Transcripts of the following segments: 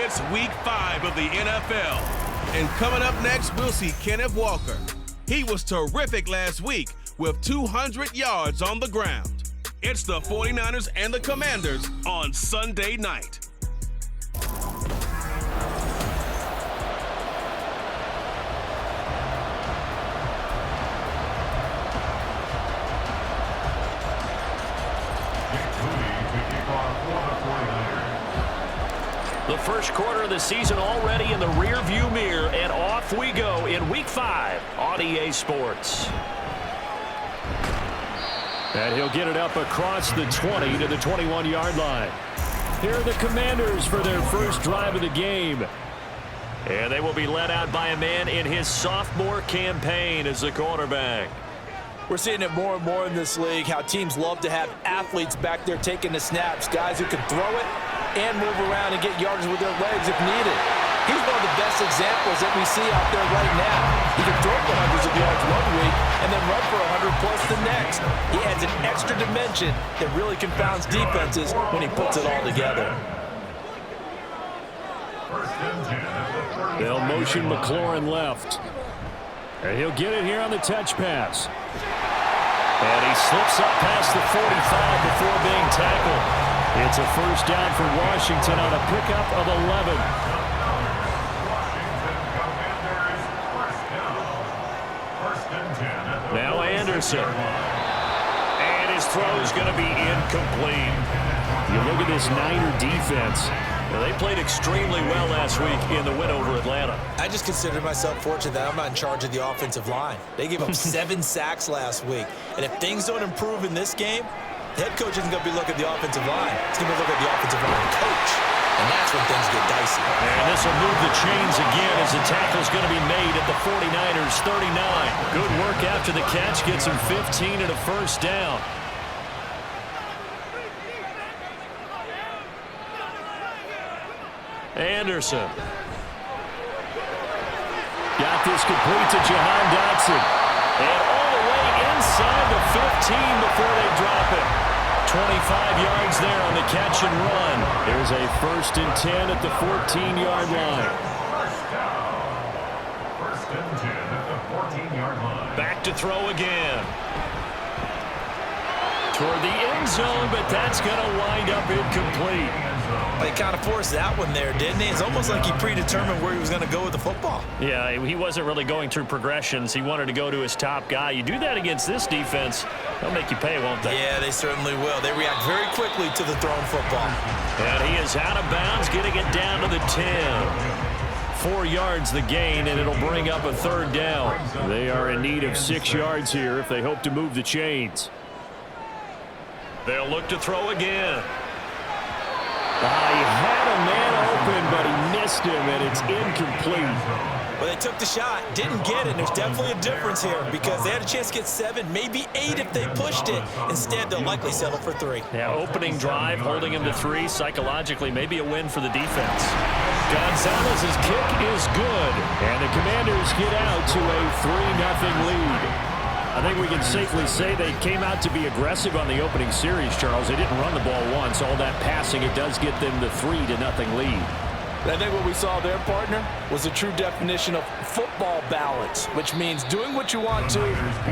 It's week 5 of the NFL. And coming up next, we'll see Kenneth Walker. He was terrific last week with 200 yards on the ground. It's the 49ers and the Commanders on Sunday night. The first quarter of the season already in the rearview mirror, and off we go in Week 5 on EA Sports. And he'll get it up across the 20 to the 21-yard line. Here are the Commanders for their first drive of the game. And they will be led out by a man in his sophomore campaign as the quarterback. We're seeing it more and more in this league, how teams love to have athletes back there taking the snaps, guys who can throw it and move around and get yardage with their legs if needed. He's one of the best examples that we see out there right now. He can throw for hundreds of yards one week and then run for 100 plus the next. He adds an extra dimension that really confounds defenses when he puts it all together. They'll motion McLaurin left. And he'll get it here on the touch pass. And he slips up past the 45 before being tackled. It's a first down for Washington on a pickup of 11. Now Anderson. And his throw is going to be incomplete. You look at this Niner defense. Well, they played extremely well last week in the win over Atlanta. I just consider myself fortunate that I'm not in charge of the offensive line. They gave up 7 sacks last week. And if things don't improve in this game, the head coach isn't going to be looking at the offensive line. He's going to look at the offensive line coach. And that's when things get dicey. And this will move the chains again as the tackle's going to be made at the 49ers 39. Good work after the catch. Gets him 15 and a first down. Anderson. Got this complete to Jahan Dotson. And all the way inside the 15 before they drop it. 25 yards there on the catch and run. There's a 1st and 10 at the 14-yard line. First and 10 at the 14-yard line. Back to throw again. Toward the end zone, but that's going to wind up incomplete. They kind of forced that one there, didn't he? It's almost like he predetermined where he was going to go with the football. Yeah, he wasn't really going through progressions. He wanted to go to his top guy. You do that against this defense, they'll make you pay, won't they? Yeah, they certainly will. They react very quickly to the thrown football. And he is out of bounds, getting it down to the 10. 4 yards the gain, and it'll bring up a 3rd down. They are in need of 6 yards here if they hope to move the chains. They'll look to throw again. He had a man open, but he missed him, and it's incomplete. Well, they took the shot, didn't get it. There's definitely a difference here because they had a chance to get 7, maybe 8 if they pushed it. Instead, they'll likely settle for 3. Yeah, opening drive, holding him to 3. Psychologically, maybe a win for the defense. Gonzalez's kick is good, and the Commanders get out to a 3-0 lead. I think we can safely say they came out to be aggressive on the opening series, Charles. They didn't run the ball once. All that passing, it does get them the 3-0 lead. I think what we saw there, partner, was a true definition of football balance, which means doing what you want to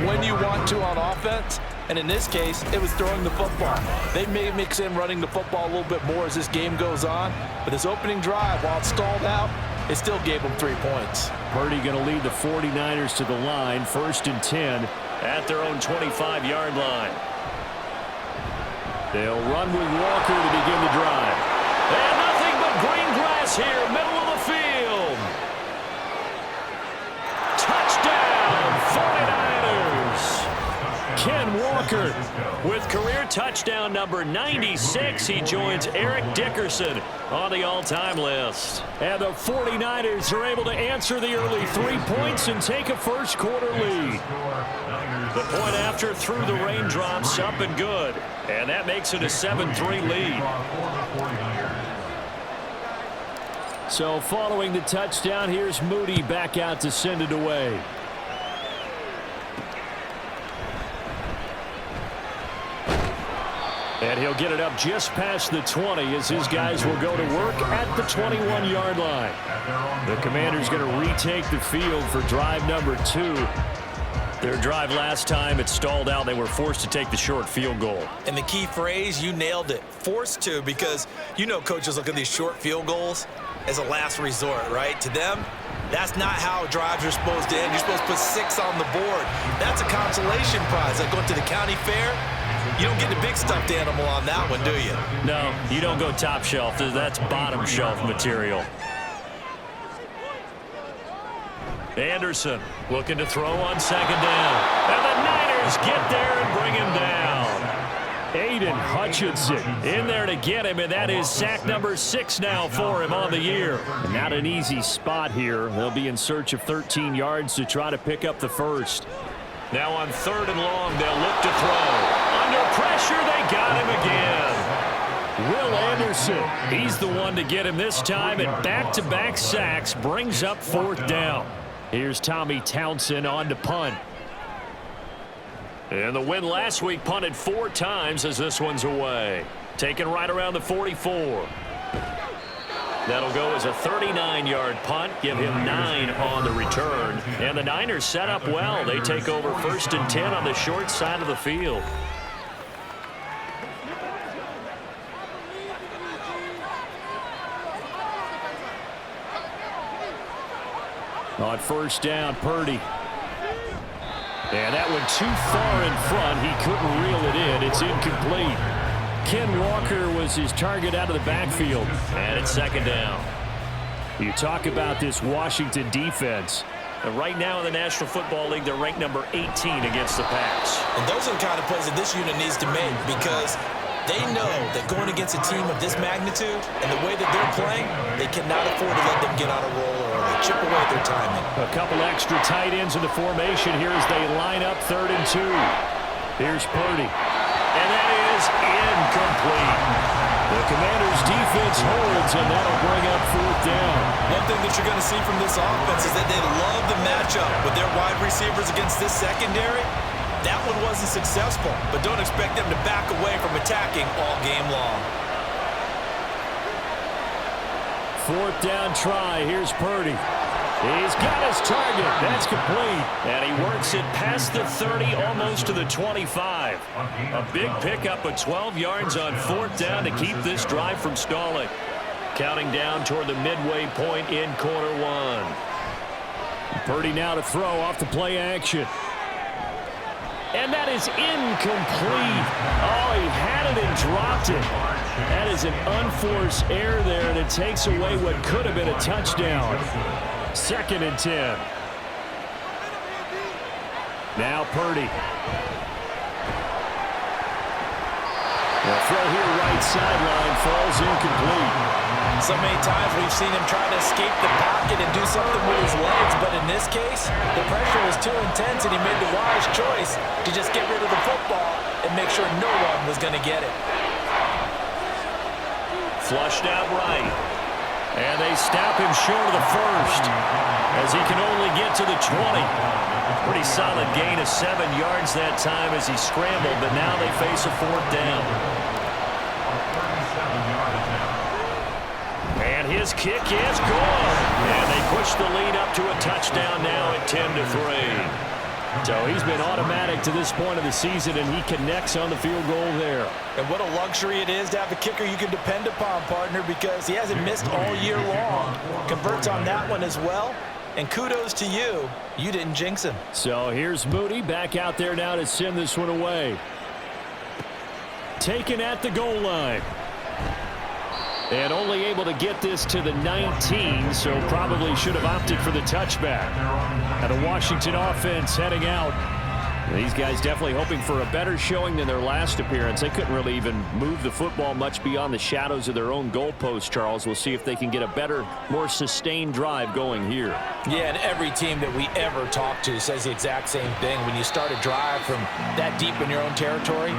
when you want to on offense. And in this case, it was throwing the football. They may mix in running the football a little bit more as this game goes on. But this opening drive, while it stalled out, it still gave them 3 points. Purdy going to lead the 49ers to the line, 1st and 10 at their own 25-yard line. They'll run with Walker to begin the drive. And nothing but green grass here, middle of the field. Touchdown, 49ers. Ken Walker with career touchdown number 96. He joins Eric Dickerson on the all-time list. And the 49ers are able to answer the early 3 points and take a first quarter lead. The point after through the raindrops, up and good. And that makes it a 7-3 lead. So following the touchdown, here's Moody back out to send it away. And he'll get it up just past the 20 as his guys will go to work at the 21-yard line. The Commanders going to retake the field for drive number 2. Their drive last time, it stalled out. They were forced to take the short field goal. And the key phrase, you nailed it, forced to, because you know coaches look at these short field goals as a last resort, right? To them, that's not how drives are supposed to end. You're supposed to put 6 on the board. That's a consolation prize. Like going to the county fair, you don't get the big stuffed animal on that one, do you? No, you don't go top shelf. That's bottom shelf material. Anderson looking to throw on second down. And the Niners get there and bring him down. Aiden Hutchinson in there to get him, and that is sack number 6 now for him on the year. And not an easy spot here. They'll be in search of 13 yards to try to pick up the first. Now on 3rd and long, they'll look to throw. Under pressure, they got him again. Will Anderson, he's the one to get him this time, and back-to-back sacks brings up 4th down. Here's Tommy Townsend on to punt. And the win last week punted 4 times as this one's away. Taken right around the 44. That'll go as a 39-yard punt. Give him 9 on the return. And the Niners set up well. They take over 1st and 10 on the short side of the field. On 1st down, Purdy. And that went too far in front. He couldn't reel it in. It's incomplete. Ken Walker was his target out of the backfield. And it's 2nd down. You talk about this Washington defense. And right now in the National Football League, they're ranked number 18 against the pass. And those are the kind of plays that this unit needs to make, because they know that going against a team of this magnitude and the way that they're playing, they cannot afford to let them get on a roll early. Chip away at their timing. A couple extra tight ends in the formation here as they line up 3rd and 2. Here's Purdy. And that is incomplete. The Commanders' defense holds, and that'll bring up 4th down. One thing that you're going to see from this offense is that they love the matchup with their wide receivers against this secondary. That one wasn't successful, but don't expect them to back away from attacking all game long. 4th down try. Here's Purdy. He's got his target. That's complete. And he works it past the 30, almost to the 25. A big pickup of 12 yards on 4th down to keep this drive from stalling. Counting down toward the midway point in quarter 1. Purdy now to throw off the play action. And that is incomplete. Oh, he had it and dropped it. That is an unforced error there, and it takes away what could have been a touchdown. 2nd and 10. Now Purdy. The throw here right sideline falls incomplete. So many times we've seen him try to escape the pocket and do something with his legs, but in this case, the pressure was too intense and he made the wise choice to just get rid of the football and make sure no one was going to get it. Flushed out right. And they stop him short of the first as he can only get to the 20. Pretty solid gain of 7 yards that time as he scrambled, but now they face a 4th down. And his kick is good. And they push the lead up to a touchdown now at 10-3. So he's been automatic to this point of the season, and he connects on the field goal there. And what a luxury it is to have a kicker you can depend upon, partner, because he hasn't missed all year long. Converts on that one as well. And kudos to you. You didn't jinx him. So here's Moody back out there now to send this one away. Taken at the goal line. And only able to get this to the 19, so probably should have opted for the touchback. And the Washington offense heading out. These guys definitely hoping for a better showing than their last appearance. They couldn't really even move the football much beyond the shadows of their own goalpost, Charles. We'll see if they can get a better, more sustained drive going here. Yeah, and every team that we ever talk to says the exact same thing. When you start a drive from that deep in your own territory,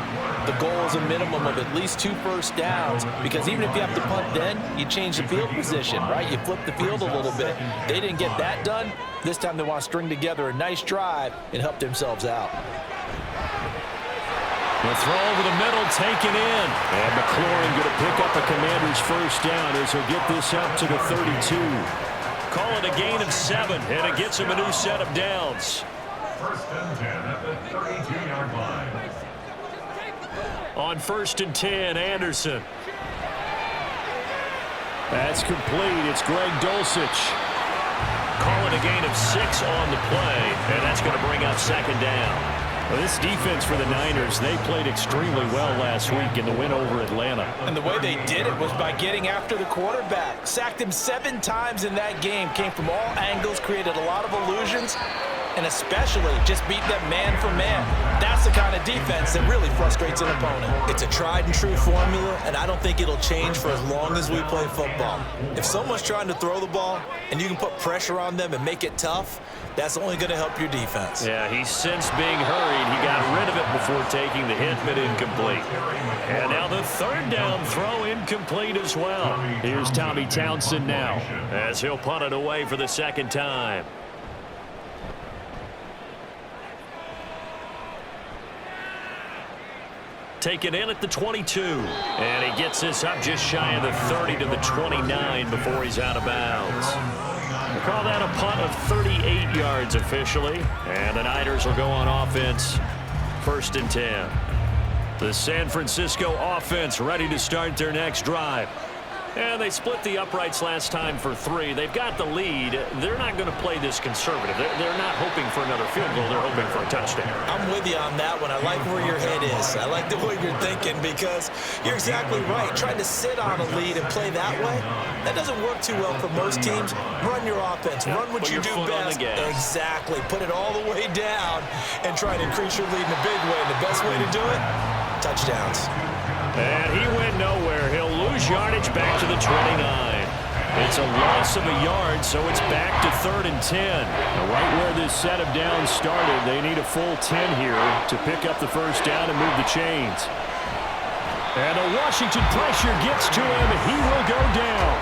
the goal is a minimum of at least 2 first downs, because even if you have to punt then, you change the field position, right? You flip the field a little bit. They didn't get that done. This time they want to string together a nice drive and help themselves out. The throw over the middle, taken in. And McLaurin going to pick up a Commander's first down as he'll get this up to the 32. Call it a gain of 7, and it gets him a new set of downs. First and 10 at the 32-yard line. On first and 10, Anderson. That's complete. It's Greg Dulcich. Call it a gain of 6 on the play, and that's going to bring up second down. Well, this defense for the Niners, they played extremely well last week in the win over Atlanta. And the way they did it was by getting after the quarterback. Sacked him 7 times in that game. Came from all angles, created a lot of illusions, and especially just beat them man for man. That's the kind of defense that really frustrates an opponent. It's a tried and true formula, and I don't think it'll change for as long as we play football. If someone's trying to throw the ball and you can put pressure on them and make it tough, that's only going to help your defense. Yeah, he sensed being hurried. He got rid of it before taking the hit, but incomplete. And now the third down throw incomplete as well. Here's Tommy Townsend now as he'll punt it away for the second time. Taken in at the 22. And he gets this up just shy of the 30 to the 29 before he's out of bounds. We'll call that a punt of 38 yards officially. And the Niners will go on offense. First and 10. The San Francisco offense ready to start their next drive. And they split the uprights last time for 3. They've got the lead. They're not going to play this conservative. They're not hoping for another field goal. They're hoping for a touchdown. I'm with you on that one. I like where your head is. I like the way you're thinking because you're exactly right. Trying to sit on a lead and play that way, that doesn't work too well for most teams. Run your offense. Run what you do best. Exactly. Put it all the way down and try to increase your lead in a big way. And the best way to do it, touchdowns. And he went nowhere. He'll lose yardage back to the 29. It's a loss of a yard, so it's back to 3rd and 10. Now, right where this set of downs started, they need a full 10 here to pick up the first down and move the chains. And the Washington pressure gets to him. He will go down.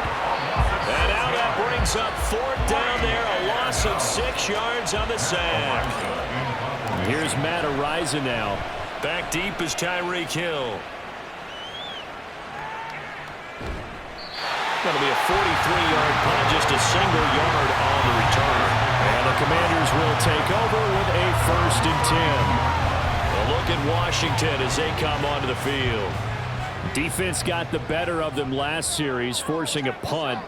And now that brings up 4th down there, a loss of 6 yards on the sack. And here's Matt Araiza now. Back deep is Tyreek Hill. Going to be a 43-yard punt, just a single yard on the return. And the Commanders will take over with a 1st and 10. Well, look at Washington as they come onto the field. Defense got the better of them last series, forcing a punt.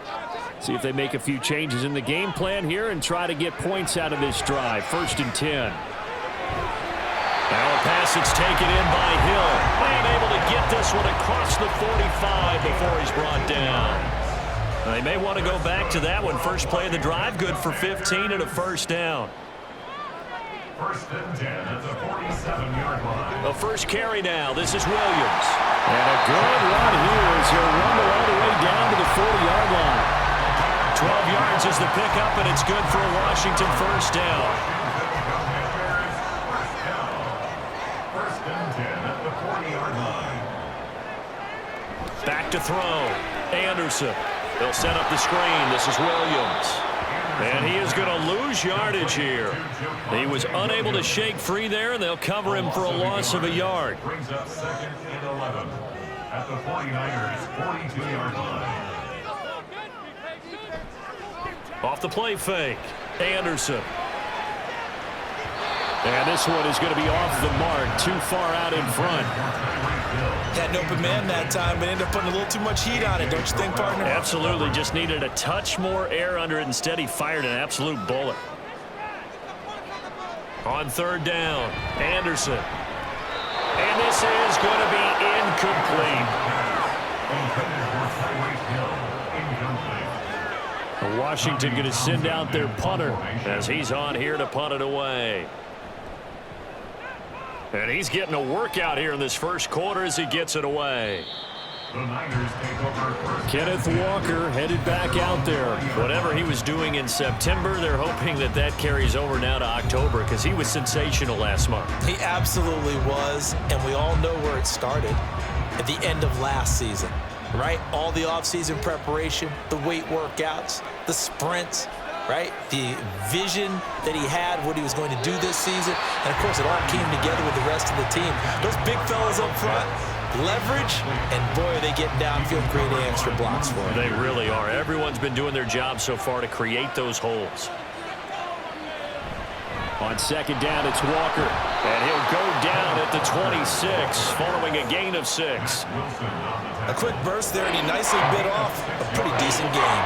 See if they make a few changes in the game plan here and try to get points out of this drive. 1st and 10. Now a pass that's taken in by Hill. And able to get this one across the 45 before he's brought down. They may want to go back to that one. First play of the drive, good for 15 and a first down. First and 10 at the 47-yard line. The first carry now. This is Williams. And a good run here as he'll rumble all the way down to the 40-yard line. 12 yards is the pickup, and it's good for a Washington first down. First and 10 at the 40-yard line. Back to throw. Anderson. They'll set up the screen. This is Williams. And he is going to lose yardage here. He was unable to shake free there, and they'll cover him for a loss of a yard. Brings up 2nd and 11 at the 49ers' 42-yard line. Off the play fake. Anderson. And this one is going to be off the mark, too far out in front. Had an open man that time, but ended up putting a little too much heat on it, don't you think, partner? Absolutely. Just needed a touch more air under it. Instead, he fired an absolute bullet. On 3rd down, Anderson. And this is going to be incomplete. Washington going to send out their punter as he's on here to punt it away. And he's getting a workout here in this first quarter as he gets it away. The Niners take over first. Kenneth Walker headed back out there. Whatever he was doing in September, they're hoping that that carries over now to October because he was sensational last month. He absolutely was, and we all know where it started at the end of last season, right? All the offseason preparation, the weight workouts, the sprints. right? The vision that he had, what he was going to do this season, and, of course, it all came together with the rest of the team. Those big fellas up front, leverage, and, boy, are they getting downfield, creating extra blocks for him. They really are. Everyone's been doing their job so far to create those holes. On second down, it's Walker, and he'll go down at the 26 following a gain of 6. A quick burst there, and he nicely bit off a pretty decent gain.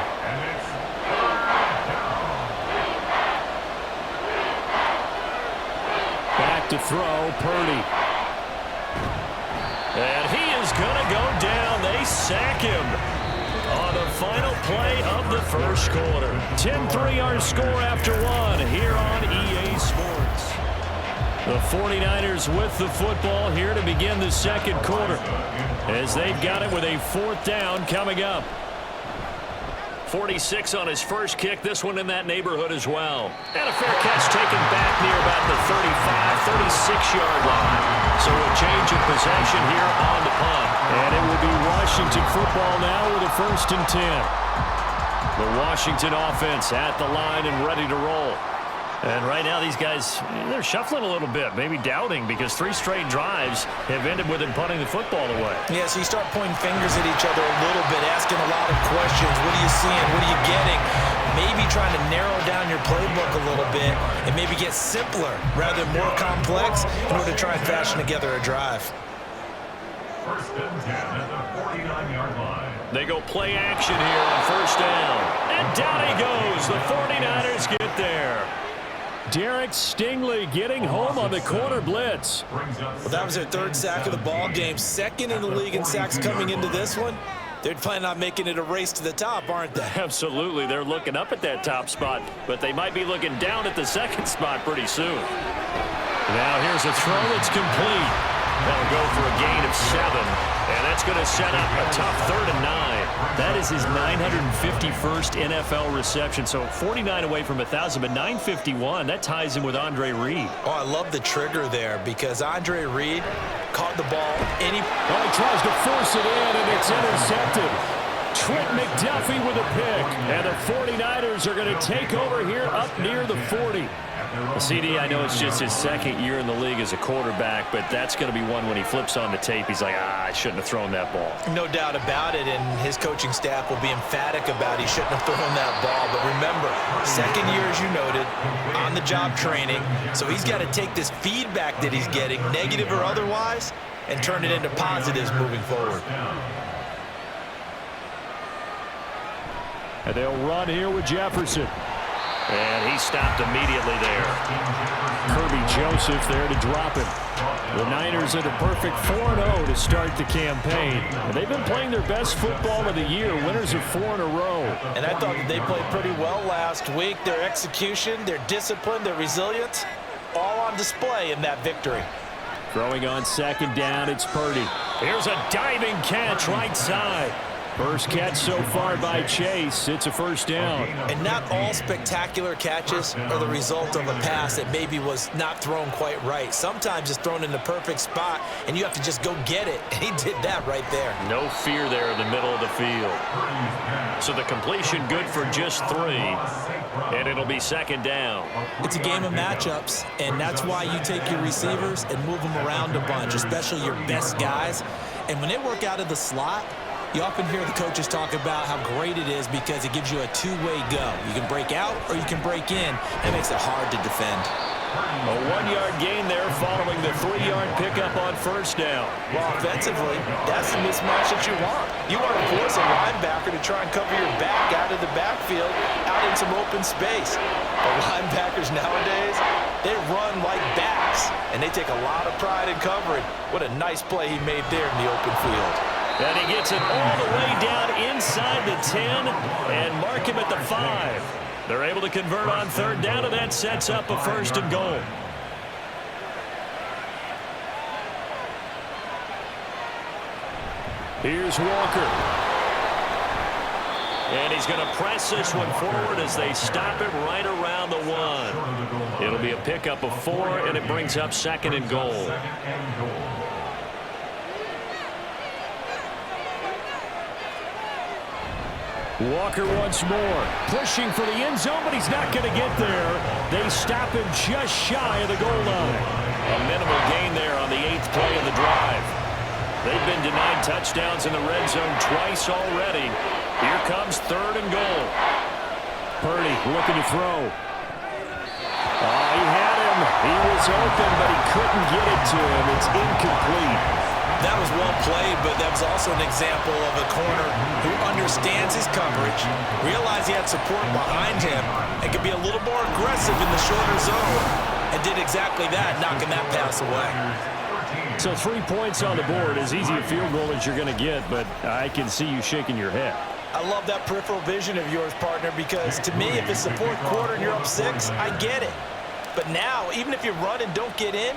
Back to throw, Purdy. And he is going to go down. They sack him on the final play of the first quarter. 10-3 our score after 1 here on EA Sports. The 49ers with the football here to begin the second quarter as they've got it with a 4th down coming up. 46 on his first kick, this one in that neighborhood as well. And a fair catch taken back near about the 35, 36-yard line. So a change of possession here on the punt. And it will be Washington football now with a 1st and 10. The Washington offense at the line and ready to roll. And right now these guys, they're shuffling a little bit, maybe doubting, because 3 straight drives have ended with them punting the football away. Yeah, so you start pointing fingers at each other a little bit, asking a lot of questions. What are you seeing? What are you getting? Maybe trying to narrow down your playbook a little bit and maybe get simpler rather than more complex in order to try and fashion together a drive. 1st and 10 at the 49-yard line. They go play action here on 1st down. And down he goes. The 49ers get there. Derek Stingley getting home on the corner blitz. Well, that was their 3rd sack of the ball game. 2nd in the league in sacks coming into this one. They're planning on making it a race to the top, aren't they? Absolutely. They're looking up at that top spot, but they might be looking down at the 2nd spot pretty soon. Now here's a throw that's complete. That'll go for a gain of 7, and that's going to set up a tough 3rd and 9. That is his 951st NFL reception, so 49 away from 1,000, but 951. That ties him with Andre Reed. Oh, I love the trigger there because Andre Reed caught the ball. He tries to force it in, and it's intercepted. Trent McDuffie with a pick, and the 49ers are going to take over here up near the 40. CD, I know it's just his 2nd year in the league as a quarterback, but that's going to be one when he flips on the tape. He's like, I shouldn't have thrown that ball. No doubt about it, and his coaching staff will be emphatic about he shouldn't have thrown that ball. But remember, 2nd year, as you noted, on-the-job training, so he's got to take this feedback that he's getting, negative or otherwise, and turn it into positives moving forward. And they'll run here with Jefferson. And he stopped immediately there. Kirby Joseph there to drop him. The Niners at a perfect 4-0 to start the campaign. And they've been playing their best football of the year, winners of 4 in a row. And I thought that they played pretty well last week. Their execution, their discipline, their resilience, all on display in that victory. Throwing on 2nd down, it's Purdy. Here's a diving catch right side. First catch so far by Chase. It's a 1st down. And not all spectacular catches are the result of a pass that maybe was not thrown quite right. Sometimes it's thrown in the perfect spot, and you have to just go get it. And he did that right there. No fear there in the middle of the field. So the completion good for just 3, and it'll be 2nd down. It's a game of matchups, and that's why you take your receivers and move them around a bunch, especially your best guys. And when they work out of the slot, you often hear the coaches talk about how great it is because it gives you a 2-way go. You can break out or you can break in. That makes it hard to defend. A 1-yard gain there following the 3-yard pickup on 1st down. Well, offensively, that's the mismatch that you want. You want to force a linebacker to try and cover your back out of the backfield, out in some open space. But linebackers nowadays, they run like backs, and they take a lot of pride in covering. What a nice play he made there in the open field. And he gets it all the way down inside the 10 and mark him at the 5. They're able to convert on 3rd down, and that sets up a 1st and goal. Here's Walker. And he's going to press this one forward as they stop him right around the 1. It'll be a pickup of 4, and it brings up 2nd and goal. Walker once more, pushing for the end zone, but he's not going to get there. They stop him just shy of the goal line. A minimal gain there on the 8th play of the drive. They've been denied touchdowns in the red zone twice already. Here comes 3rd and goal. Purdy looking to throw. Oh, he had him. He was open, but he couldn't get it to him. It's incomplete. That was well played, but that was also an example of a corner who understands his coverage, realized he had support behind him, and could be a little more aggressive in the shorter zone, and did exactly that, knocking that pass away. So 3 points on the board, as easy a field goal as you're going to get, but I can see you shaking your head. I love that peripheral vision of yours, partner, because to me, if it's the 4th quarter and you're up 6, I get it. But now, even if you run and don't get in,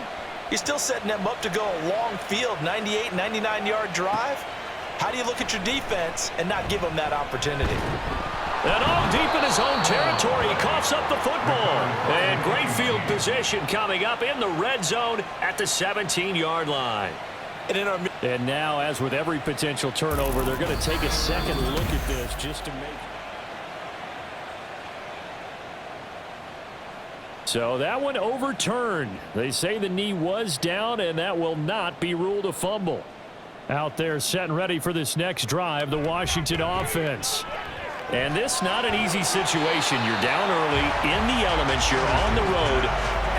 you're still setting them up to go a long field, 98, 99-yard drive. How do you look at your defense and not give them that opportunity? And all deep in his own territory, he coughs up the football. And great field position coming up in the red zone at the 17-yard line. And now, as with every potential turnover, they're going to take a second look at this just to make. So that one overturned. They say the knee was down, and that will not be ruled a fumble. Out there set and ready for this next drive, the Washington offense. And this not an easy situation. You're down early, in the elements, you're on the road.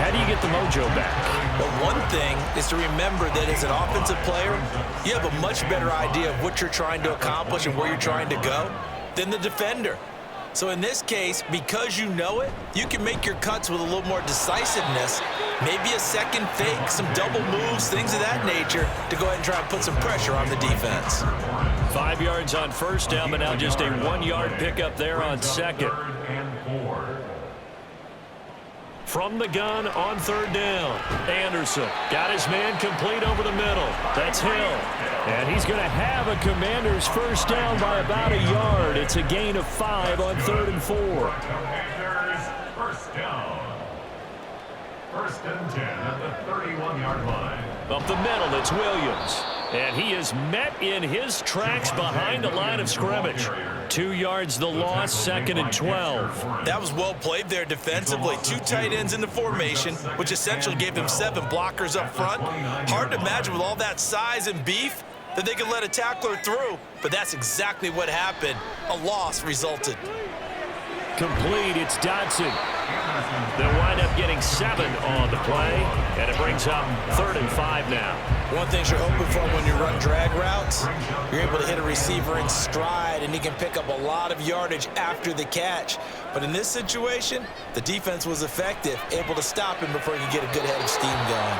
How do you get the mojo back? Well, one thing is to remember that as an offensive player, you have a much better idea of what you're trying to accomplish and where you're trying to go than the defender. So in this case, because you know it, you can make your cuts with a little more decisiveness, maybe a second fake, some double moves, things of that nature, to go ahead and try and put some pressure on the defense. 5 yards on first down, but now just a 1-yard pickup there on second. From the gun on 3rd down, Anderson got his man complete over the middle. That's Hill. And he's going to have a Commanders first down by about a yard. It's a gain of 5 on 3rd and 4. Commanders first down. 1st and 10 at the 31-yard line. Up the middle, it's Williams. And he is met in his tracks behind the line of scrimmage. 2 yards the loss, 2nd and 12. That was well played there defensively. 2 tight ends in the formation, which essentially gave him 7 blockers up front. Hard to imagine with all that size and beef that they could let a tackler through, but that's exactly what happened. A loss resulted. Complete, it's Dotson. They'll wind up getting 7 on the play, and it brings up 3rd and 5 now. One thing you're hoping for when you run drag routes, you're able to hit a receiver in stride, and he can pick up a lot of yardage after the catch. But in this situation, the defense was effective, able to stop him before he could get a good head of steam going.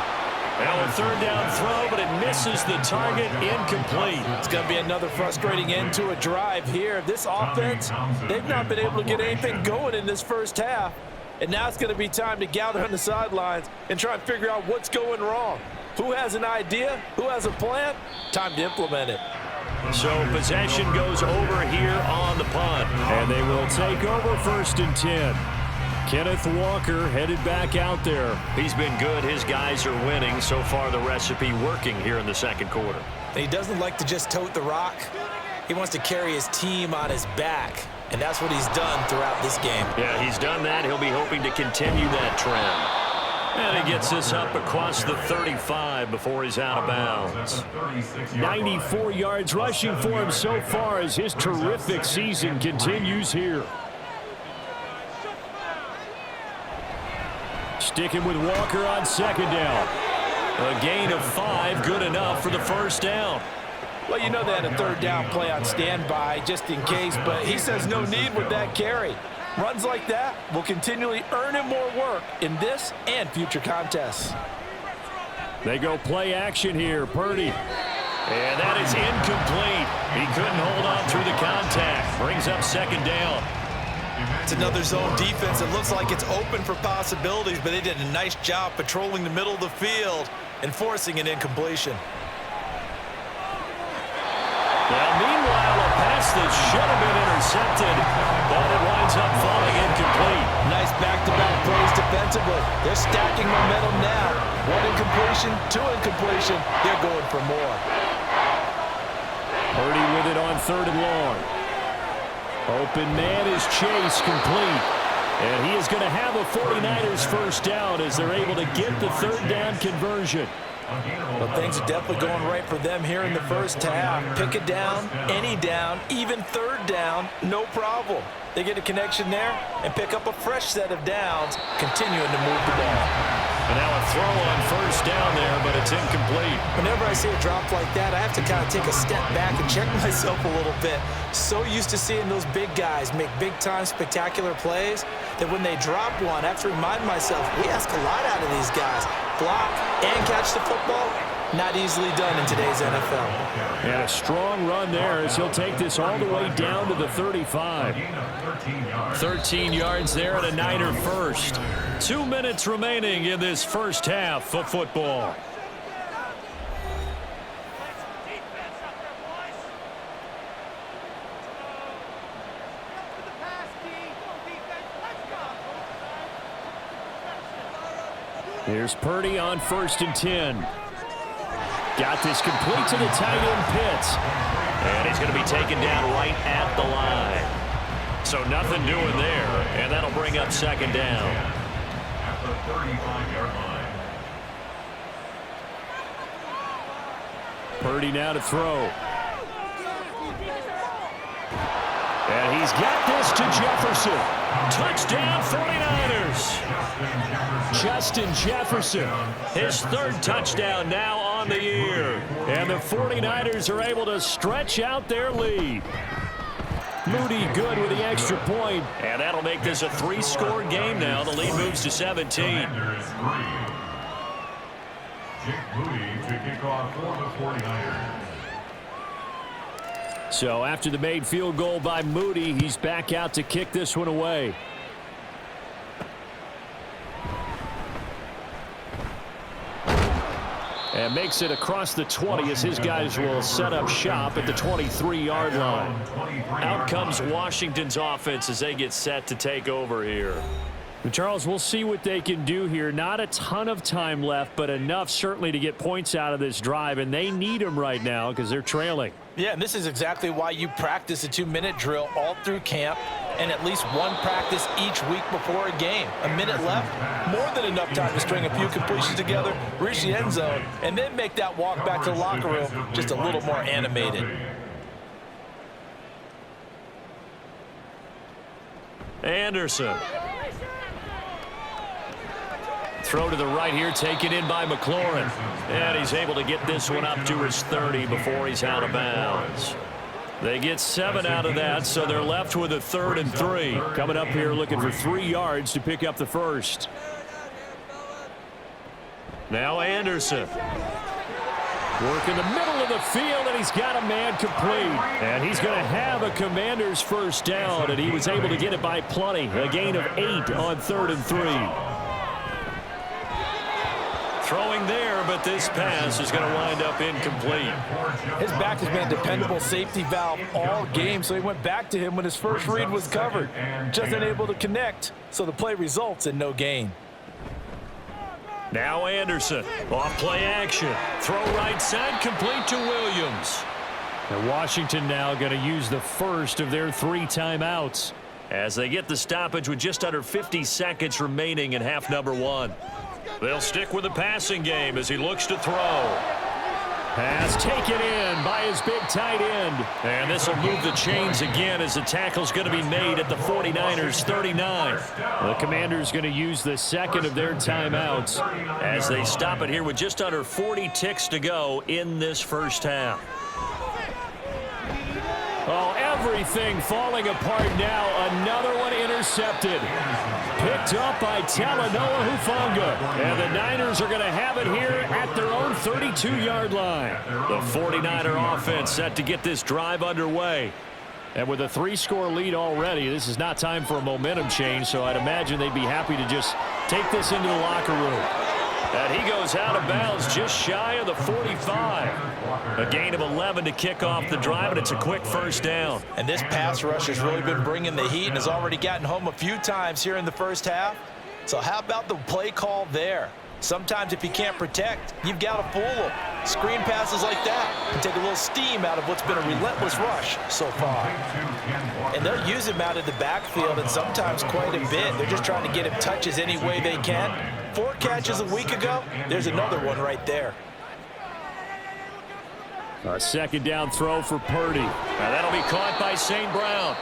Now a 3rd down throw, but it misses the target, incomplete. It's going to be another frustrating end to a drive here. This offense, they've not been able to get anything going in this first half. And now it's going to be time to gather on the sidelines and try and figure out what's going wrong. Who has an idea? Who has a plan? Time to implement it. So possession goes over here on the punt. And they will take over 1st and 10. Kenneth Walker headed back out there. He's been good. His guys are winning. So far, the recipe working here in the 2nd quarter. And he doesn't like to just tote the rock. He wants to carry his team on his back. And that's what he's done throughout this game. Yeah, he's done that. He'll be hoping to continue that trend. And he gets this up across the 35 before he's out of bounds. 94 yards rushing for him so far as his terrific season continues here. Sticking with Walker on 2nd down. A gain of 5, good enough for the first down. Well, you know they had a 3rd down play on standby just in case, but he says no need with that carry. Runs like that will continually earn him more work in this and future contests. They go play action here, Purdy. And that is incomplete. He couldn't hold on through the contact. Brings up 2nd down. It's another zone defense. It looks like it's open for possibilities, but they did a nice job patrolling the middle of the field and forcing an incompletion. Well, meanwhile, a pass that should have been intercepted, but it winds up falling incomplete. Nice back-to-back plays defensively. They're stacking momentum now. 1 incompletion, 2 incompletion. They're going for more. Purdy with it on 3rd and long. Open man is Chase, complete. And he is going to have a 49ers first down as they're able to get the third down conversion. Well, things are definitely going right for them here in the first half. Pick it down, any down, even third down, no problem. They get a connection there and pick up a fresh set of downs, continuing to move the ball. And now a throw on first down there, but it's incomplete. Whenever I see a drop like that, I have to kind of take a step back and check myself a little bit. So used to seeing those big guys make big-time spectacular plays that when they drop one, I have to remind myself, we ask a lot out of these guys. Block and catch the football, not easily done in today's NFL. And a strong run there as he'll take this all the way down to the 35. 13 yards there and a Niner first. 2 minutes remaining in this first half of football. Here's Purdy on 1st and 10. Got this complete to the tight end Pitts. And he's going to be taken down right at the line. So nothing doing there, and that'll bring up second down. At the 35-yard line. Purdy now to throw. And he's got this to Jefferson. Touchdown 49ers. Justin Jefferson, his third touchdown now on the year. And the 49ers are able to stretch out their lead. Moody good with the extra point. And that'll make this a 3-score game now. The lead moves to 17. Jake Moody to kick off for the 49ers. So after the made field goal by Moody, he's back out to kick this one away. And makes it across the 20 as his guys will set up shop at the 23-yard line. Out comes Washington's offense as they get set to take over here. And Charles, we'll see what they can do here. Not a ton of time left, but enough certainly to get points out of this drive, and they need them right now because they're trailing. Yeah, and this is exactly why you practice a 2-minute drill all through camp and at least one practice each week before a game. A minute left, more than enough time to string a few completions together, reach the end zone, and then make that walk back to the locker room just a little more animated. Anderson. Throw to the right here, taken in by McLaurin. And he's able to get this one up to his 30 before he's out of bounds. They get 7 out of that, so they're left with a 3rd and 3. Coming up here looking for 3 yards to pick up the first. Now Anderson. Work in the middle of the field, and he's got a man complete. And he's going to have a Commander's first down, and he was able to get it by plenty. A gain of 8 on 3rd and 3. Throwing there, but this pass is going to wind up incomplete. His back has been a dependable safety valve all game, so he went back to him when his first read was covered. Just unable to connect, so the play results in no gain. Now Anderson, off play action. Throw right side, complete to Williams. And Washington now going to use the first of their 3 timeouts as they get the stoppage with just under 50 seconds remaining in half number 1. They'll stick with the passing game as he looks to throw. Pass taken in by his big tight end. And this will move the chains again as the tackle's going to be made at the 49ers 39. The Commanders going to use the second of their timeouts as they stop it here with just under 40 ticks to go in this first half. Oh, everything falling apart now. Another one intercepted. Picked up by Talanoa Hufanga. And the Niners are going to have it here at their own 32-yard line. The 49er offense set to get this drive underway. And with a 3-score lead already, this is not time for a momentum change, so I'd imagine they'd be happy to just take this into the locker room. And he goes out of bounds just shy of the 45. A gain of 11 to kick off the drive, and it's a quick first down. And this pass rush has really been bringing the heat and has already gotten home a few times here in the first half. So how about the play call there? Sometimes if you can't protect, you've got to fool them. Screen passes like that can take a little steam out of what's been a relentless rush so far. And they'll use him out of the backfield, and sometimes quite a bit. They're just trying to get him touches any way they can. 4 catches a week ago, there's another one right there. A second down throw for Purdy. Now that'll be caught by St. Brown.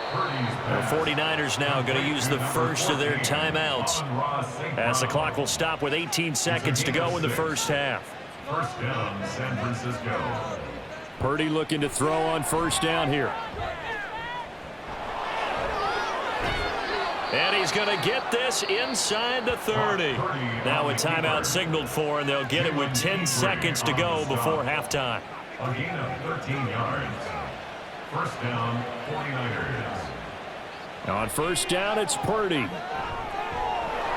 The 49ers now going to use the first of their timeouts, as the clock will stop with 18 seconds to go in the first half. First down, San Francisco. Purdy looking to throw on first down here. And he's going to get this inside the 30. Now a timeout signaled for, and they'll get it with 10 seconds to go before halftime. A gain of 13 yards. First down, 49ers. Now on first down, it's Purdy.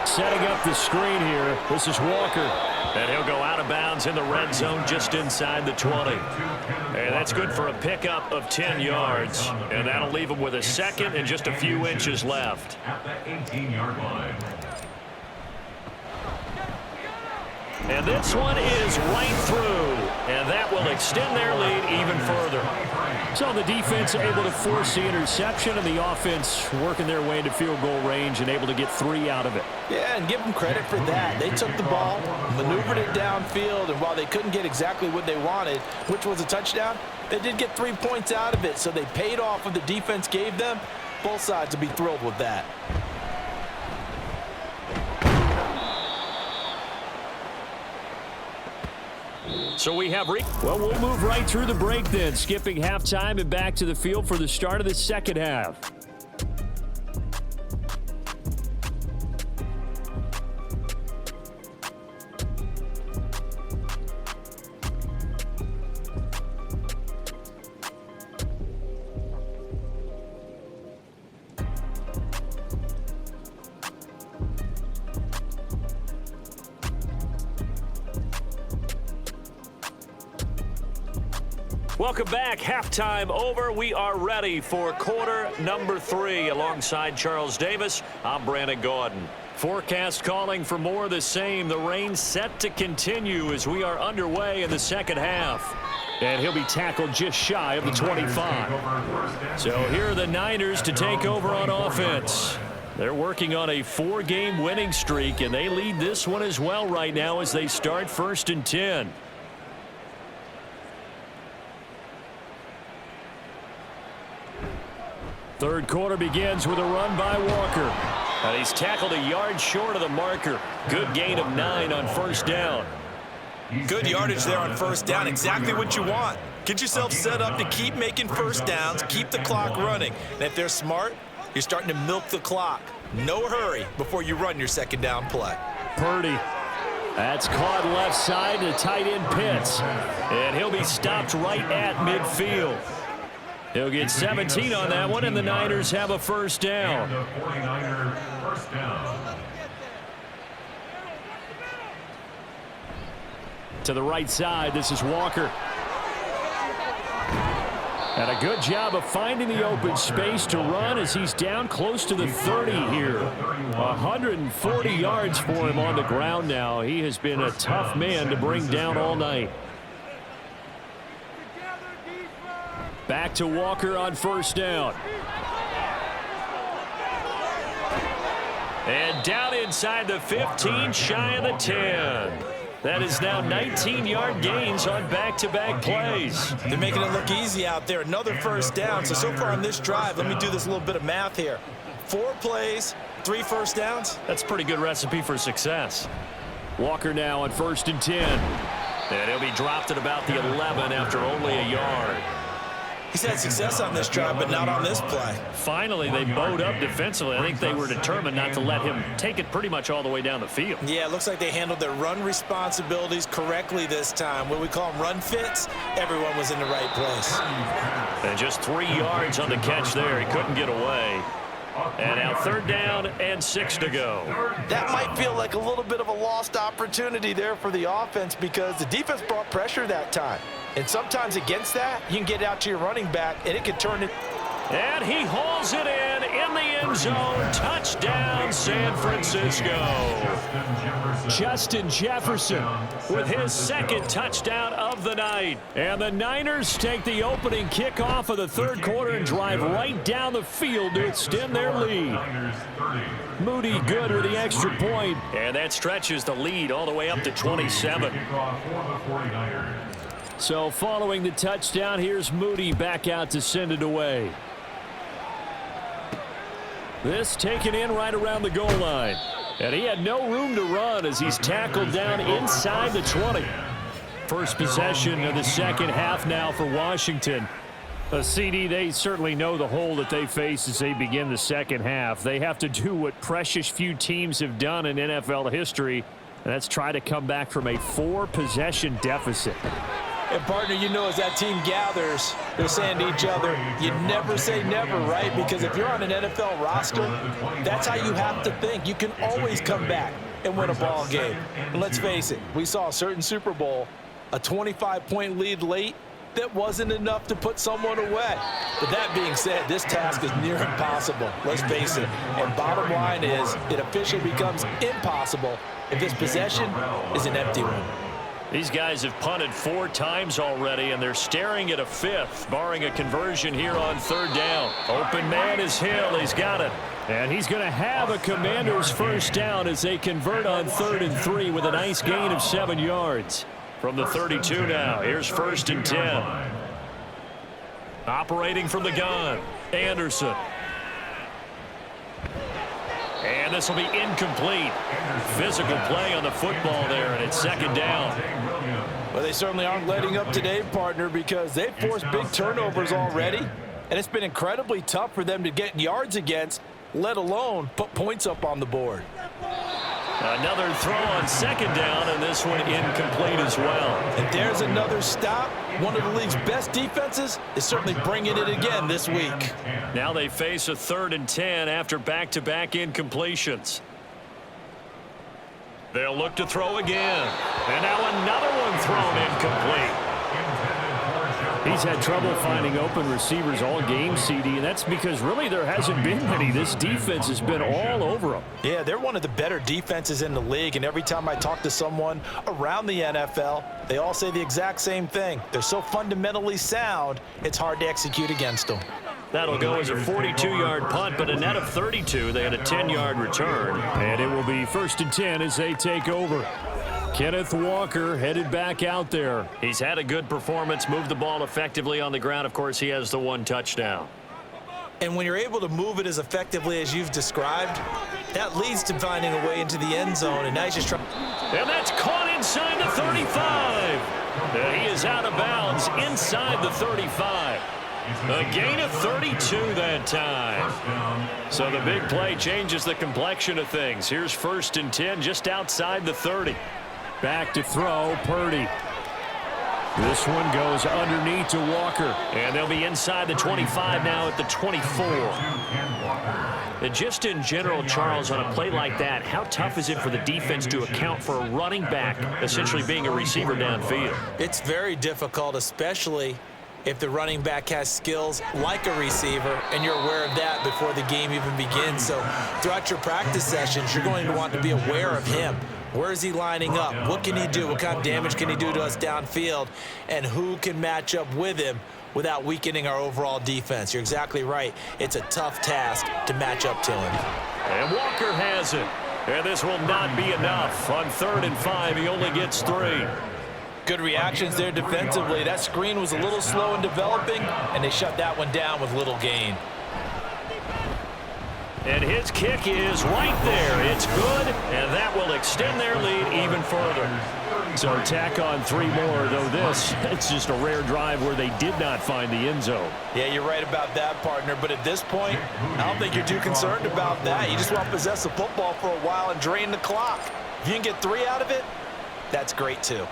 Setting up the screen here. This is Walker. And he'll go out of bounds in the red zone just inside the 20. And that's good for a pickup of 10 yards. And that'll leave him with a second and just a few inches left. At the 18-yard line. And this one is right through. And that will extend their lead even further. So the defense able to force the interception, and the offense working their way into field goal range and able to get 3 out of it. Yeah, and give them credit for that. They took the ball, maneuvered it downfield, and while they couldn't get exactly what they wanted, which was a touchdown, they did get 3 points out of it, so they paid off what the defense gave them. Both sides will be thrilled with that. So we have well, we'll move right through the break then, skipping halftime and back to the field for the start of the second half. Welcome back. Halftime over. We are ready for quarter number 3. Alongside Charles Davis, I'm Brandon Gaudin. Forecast calling for more of the same. The rain set to continue as we are underway in the second half. And he'll be tackled just shy of the 25. So here are the Niners to take over on offense. They're working on a 4-game winning streak, and they lead this one as well right now as they start 1st and 10. Third quarter begins with a run by Walker. And he's tackled a yard short of the marker. Good gain of 9 on first down. Good yardage there on first down. Exactly what you want. Get yourself set up to keep making first downs, keep the clock running. And if they're smart, you're starting to milk the clock. No hurry before you run your second down play. Purdy. That's caught left side to tight end Pitts. And he'll be stopped right at midfield. He'll get 17 on that one, and the Niners have a first down. And the 49er first down. To the right side, this is Walker. And a good job of finding the open space to run as he's down close to the 30 here. 140 yards for him on the ground now. He has been a tough man to bring down all night. Back to Walker on first down. And down inside the 15, shy of the 10. That is now 19-yard gains on back-to-back plays. They're making it look easy out there. Another first down. So far on this drive, let me do this little bit of math here. 4 plays, 3 first downs. That's a pretty good recipe for success. Walker now on 1st and 10. And he'll be dropped at about the 11 after only a yard. He's had success on this drive, but not on this play. Finally, they bowed up defensively. I think they were determined not to let him take it pretty much all the way down the field. Yeah, it looks like they handled their run responsibilities correctly this time. What we call them run fits, everyone was in the right place. And just 3 yards on the catch there. He couldn't get away. And now 3rd down and 6 to go. That might feel like a little bit of a lost opportunity there for the offense because the defense brought pressure that time. And sometimes against that, you can get out to your running back, and it can turn it. And he hauls it in in the end zone. Touchdown, San Francisco. Justin Jefferson with his second touchdown of the night. And the Niners take the opening kickoff of the third quarter and drive right down the field to extend their lead. Moody good with the extra point. And that stretches the lead all the way up to 27. So following the touchdown, here's Moody back out to send it away. This taken in right around the goal line. And he had no room to run as he's tackled down inside the 20. First possession of the second half now for Washington. CD, they certainly know the hole that they face as they begin the second half. They have to do what precious few teams have done in NFL history, and that's try to come back from a 4-possession deficit. And, partner, you know, as that team gathers, they're saying to each other, you never say never, right? Because if you're on an NFL roster, that's how you have to think. You can always come back and win a ball game. And let's face it, we saw a certain Super Bowl, a 25-point lead late, that wasn't enough to put someone away. But that being said, this task is near impossible. Let's face it. And bottom line is, it officially becomes impossible if this possession is an empty one. These guys have punted 4 times already, and they're staring at a 5th, barring a conversion here on third down. Open man is Hill. He's got it. And he's going to have a Commanders first down as they convert on 3rd and 3 with a nice gain of 7 yards. From the 32 now, here's 1st and 10. Operating from the gun, Anderson. And this will be incomplete. Physical play on the football there, and it's 2nd down. Well, they certainly aren't letting up today, partner, because they've forced big turnovers already, and it's been incredibly tough for them to get yards against, let alone put points up on the board. Another throw on 2nd down, and this one incomplete as well. And there's another stop. One of the league's best defenses is certainly bringing it again this week. Now they face a 3rd and 10 after back-to-back incompletions. They'll look to throw again. And now another one thrown incomplete. He's had trouble finding open receivers all game, CD, and that's because really there hasn't been many. This defense has been all over them. Yeah, they're one of the better defenses in the league, and every time I talk to someone around the NFL, they all say the exact same thing. They're so fundamentally sound, it's hard to execute against them. That'll go as a 42-yard punt, but a net of 32. They had a 10-yard return. And it will be 1st and 10 as they take over. Kenneth Walker headed back out there. He's had a good performance, moved the ball effectively on the ground. Of course, he has the 1 touchdown. And when you're able to move it as effectively as you've described, that leads to finding a way into the end zone. And now he's just trying. And that's caught inside the 35. And he is out of bounds inside the 35. A gain of 32 that time. So the big play changes the complexion of things. Here's 1st and 10 just outside the 30. Back to throw, Purdy. This one goes underneath to Walker. And they'll be inside the 25 now at the 24. And just in general, Charles, on a play like that, how tough is it for the defense to account for a running back essentially being a receiver downfield? It's very difficult, especially if the running back has skills like a receiver, and you're aware of that before the game even begins. So throughout your practice sessions, you're going to want to be aware of him. Where is he lining up? What can he do? What kind of damage can he do to us downfield? And who can match up with him without weakening our overall defense? You're exactly right. It's a tough task to match up to him. And Walker has it. And this will not be enough. On 3rd and 5, he only gets 3. Good reactions there defensively. That screen was a little slow in developing, and they shut that one down with little gain. And his kick is right there. It's good, and that will extend their lead even further. So tack on 3 more, though this, it's just a rare drive where they did not find the end zone. Yeah, you're right about that, partner. But at this point, I don't think you're too concerned about that. You just want to possess the football for a while and drain the clock. If you can get 3 out of it, that's great too.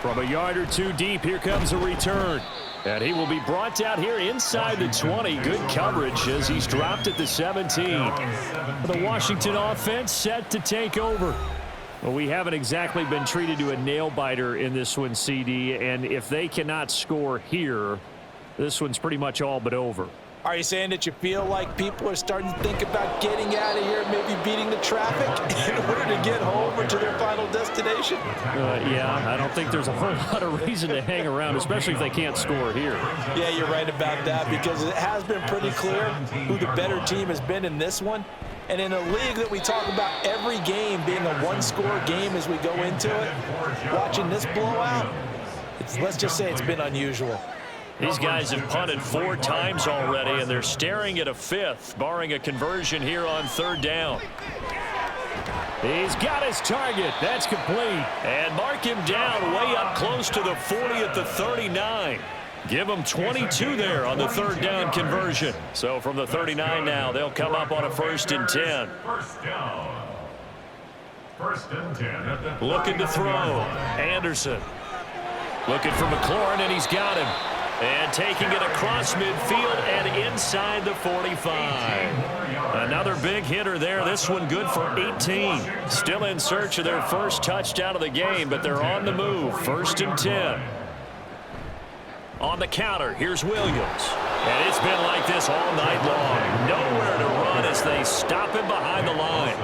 From a yard or 2 deep, here comes a return. And he will be brought out here inside the 20. Good coverage as he's dropped at the 17. The Washington offense set to take over. Well, we haven't exactly been treated to a nail-biter in this one, CD. And if they cannot score here, this one's pretty much all but over. Are you saying that you feel like people are starting to think about getting out of here, maybe beating the traffic in order to get home or to their final destination? Yeah, I don't think there's a whole lot of reason to hang around, especially if they can't score here. Yeah, you're right about that, because it has been pretty clear who the better team has been in this one. And in a league that we talk about every game being a one-score game as we go into it, watching this blowout, let's just say it's been unusual. These guys have punted 4 times already, and they're staring at a 5th, barring a conversion here on 3rd down. He's got his target. That's complete. And mark him down way up close to the 40 at the 39. Give them 22 there on the 3rd down conversion. So from the 39 now, they'll come up on a 1st and 10. First down. 1st and 10. Looking to throw. Anderson. Looking for McLaurin, and he's got him. And taking it across midfield and inside the 45. Another big hitter there. This one good for 18. Still in search of their first touchdown of the game, but they're on the move. 1st and 10. On the counter, here's Williams. And it's been like this all night long. Nowhere to run as they stop him behind the line.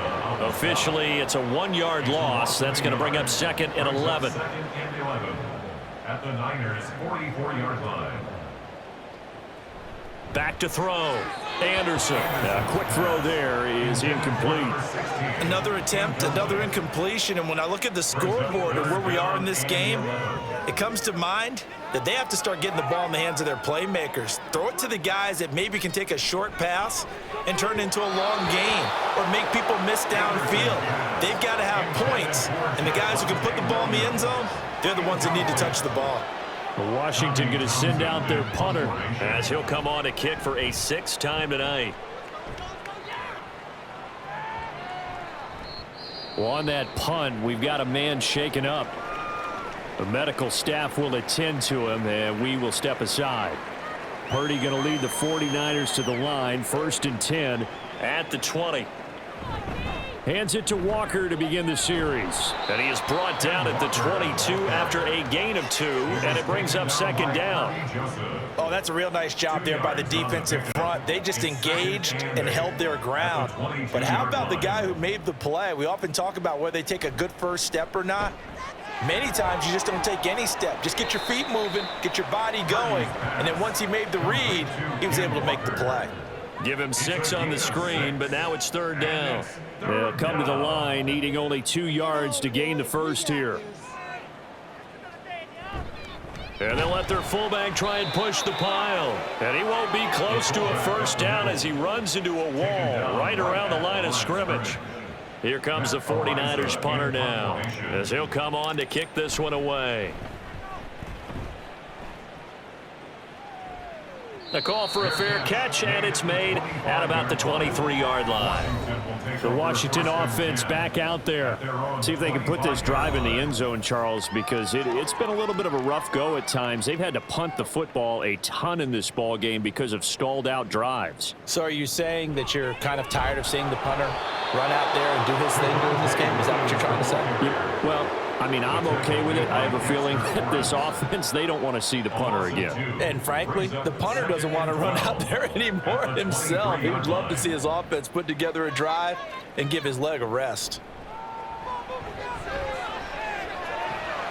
Officially, it's a 1-yard loss. That's going to bring up 2nd and 11. At the Niners' 44-yard line. Back to throw. Anderson. A quick throw there is incomplete. Another attempt, another incompletion, and when I look at the scoreboard and where we are in this game, it comes to mind that they have to start getting the ball in the hands of their playmakers. Throw it to the guys that maybe can take a short pass and turn it into a long gain or make people miss downfield. They've got to have points, and the guys who can put the ball in the end zone, they're the ones that need to touch the ball. Washington going to send out their punter as he'll come on to kick for a 6th time tonight. Well, on that punt, we've got a man shaken up. The medical staff will attend to him, and we will step aside. Purdy going to lead the 49ers to the line. 1st and 10 at the 20. Hands it to Walker to begin the series. And he is brought down at the 22 after a gain of 2, and it brings up 2nd down. Oh, that's a real nice job there by the defensive front. They just engaged and held their ground. But how about the guy who made the play? We often talk about whether they take a good first step or not. Many times you just don't take any step. Just get your feet moving, get your body going, and then once he made the read, he was able to make the play. Give him 6 on the screen, but now it's 3rd down. They'll come to the line, needing only 2 yards to gain the first here. And they'll let their fullback try and push the pile. And he won't be close to a 1st down as he runs into a wall right around the line of scrimmage. Here comes the 49ers punter now, as he'll come on to kick this one away. A call for a fair catch, and it's made at about the 23-yard line. The Washington offense back out there. See if they can put this drive in the end zone, Charles, because it's been a little bit of a rough go at times. They've had to punt the football a ton in this ball game because of stalled-out drives. So are you saying that you're kind of tired of seeing the punter run out there and do his thing during this game? Is that what you're trying to say? Yeah, well, I mean, I'm okay with it. I have a feeling that this offense, they don't want to see the punter again. And frankly, the punter doesn't want to run out there anymore himself. He would love to see his offense put together a drive and give his leg a rest.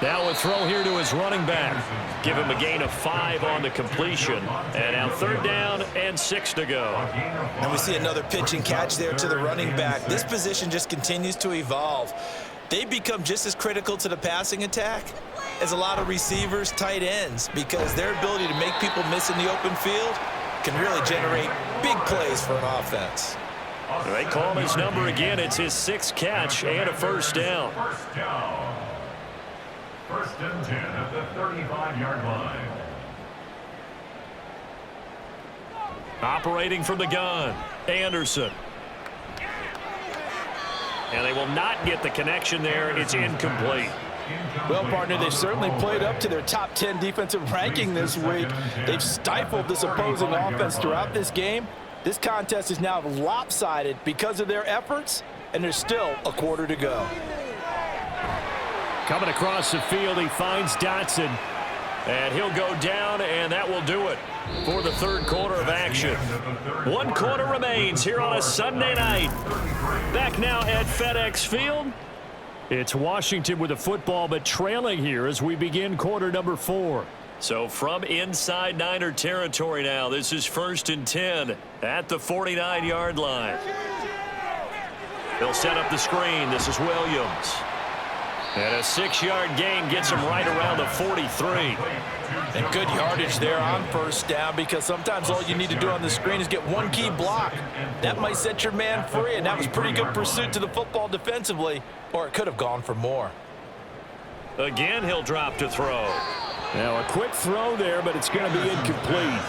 Now a throw here to his running back. Give him a gain of 5 on the completion. And now 3rd down and 6 to go. And we see another pitch and catch there to the running back. This position just continues to evolve. They become just as critical to the passing attack as a lot of receivers, tight ends, because their ability to make people miss in the open field can really generate big plays for an offense. They call his number again. It's his 6th catch and a 1st down. 1st and 10 at the 35-yard line. Operating from the gun, Anderson. And they will not get the connection there. It's incomplete. Well, partner, they've certainly played up to their top 10 defensive ranking this week. They've stifled this opposing offense throughout this game. This contest is now lopsided because of their efforts, and there's still a quarter to go. Coming across the field, he finds Dotson. And he'll go down, and that will do it for the third quarter of action. 1 quarter remains here on a Sunday night. Back now at FedEx Field. It's Washington with the football, but trailing here as we begin quarter number 4. So from inside Niner territory now, this is 1st and 10 at the 49-yard line. They'll set up the screen. This is Williams. And a 6-yard gain gets him right around the 43. And good yardage there on first down, because sometimes all you need to do on the screen is get one key block. That might set your man free, and that was pretty good pursuit to the football defensively, or it could have gone for more. Again, he'll drop to throw. Now a quick throw there, but it's going to be incomplete.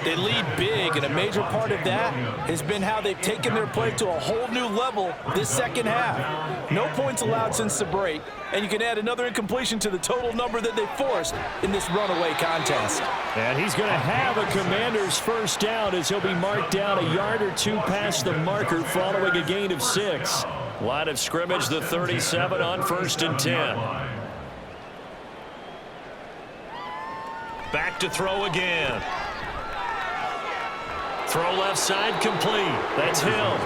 They lead big, and a major part of that has been how they've taken their play to a whole new level this second half. No points allowed since the break, and you can add another incompletion to the total number that they forced in this runaway contest. And he's going to have a Commander's first down as he'll be marked down a yard or two past the marker following a gain of 6. Line of scrimmage, the 37 on 1st and 10. Back to throw again. Throw left side, complete. That's Hill.